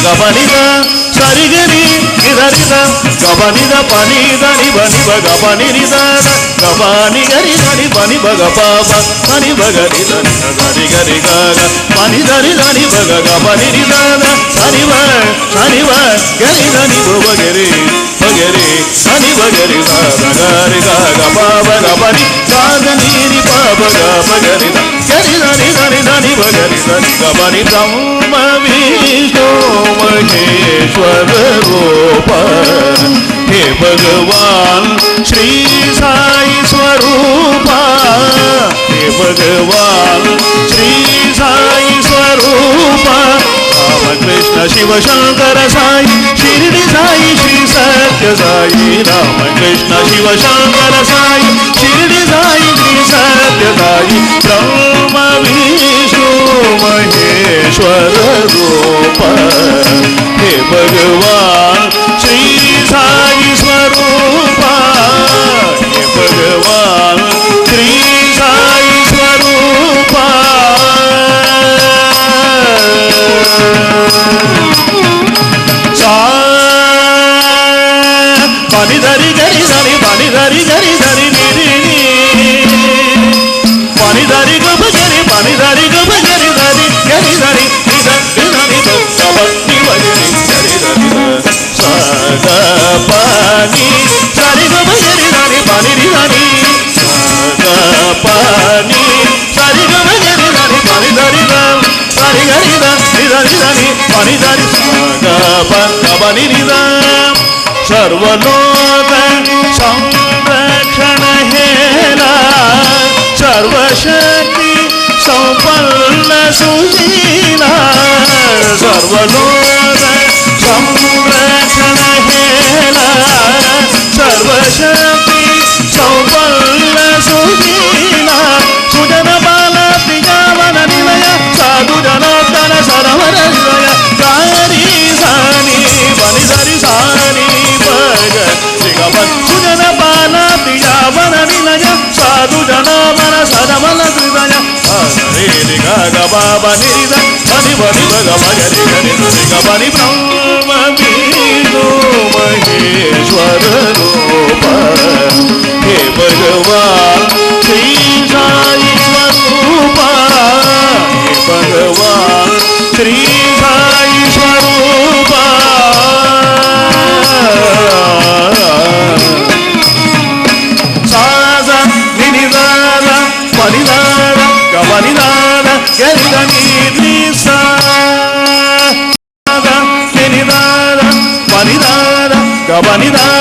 గబనిద సరిగరి నిదరిద గబనిద పనిద నిబ నిబ గబనిద గబాని గరి గరి పని బగ పాప పని బగరి దని గరి గరి గగ పని దరి దని బగ గబని నిదాన సనివ సనివ గరి దని బగరి బగరి సని బగరి గరి గగ పాప గబని గాగ నీరి పాప గబగరి గరి దని దని దని బగరి దని గబని బ్రహ్మ విష్ణు महेश्वर रूप हे भगवान श्री साई स्वरूप हे भगवान श्री साई स्वरूप राम कृष्ण शिव शंकर साई शिरडी साई श्री सत्य साई राम कृष्ण शिव शंकर साई शिरडी साई श्री सत्य साई ब्रह्म विष्णु महेश्वर रूप हे भगवान श्री साई स्वरूप हे भगवान श्री साई स्वरूप पानी धरी गरी धरी पानी धरी गरी धरी पानी धरी गब गरी पानी धरी गब गरी धरी गरी धरी पानी सारी गब गरी धरी पानी धरी पानी सारी गब गरी धरी पानी धरी सारी गरी धरी धरी पानी धरी गबनी सर्वलोक संरक्षण हेला सर्वशक्ति संपन्न सुशीला सर्वलोक संरक्षण हेला सर्वशक्ति संपन्न सुशीला सुजन बाल प्रियावन निलय साधु जनार्दन सरवर हृदय गारी सानी बनि धरी सानी भग सुजन बाल प्रियावन निलय साधु जनार्दन सरवर हृदय हरे ग बाबा निरिद बनि बनि भग भगरि गरि धरि गबनि ब्रह्म विष्णु महेश्वर रूप हे भगवान श्री साई स्वरूप हे भगवान श्री साई स्वरूप साजा निनिदान परिदान गबनिदान गरिदनि द्रिसा साजा निनिदान परिदान गबनिदान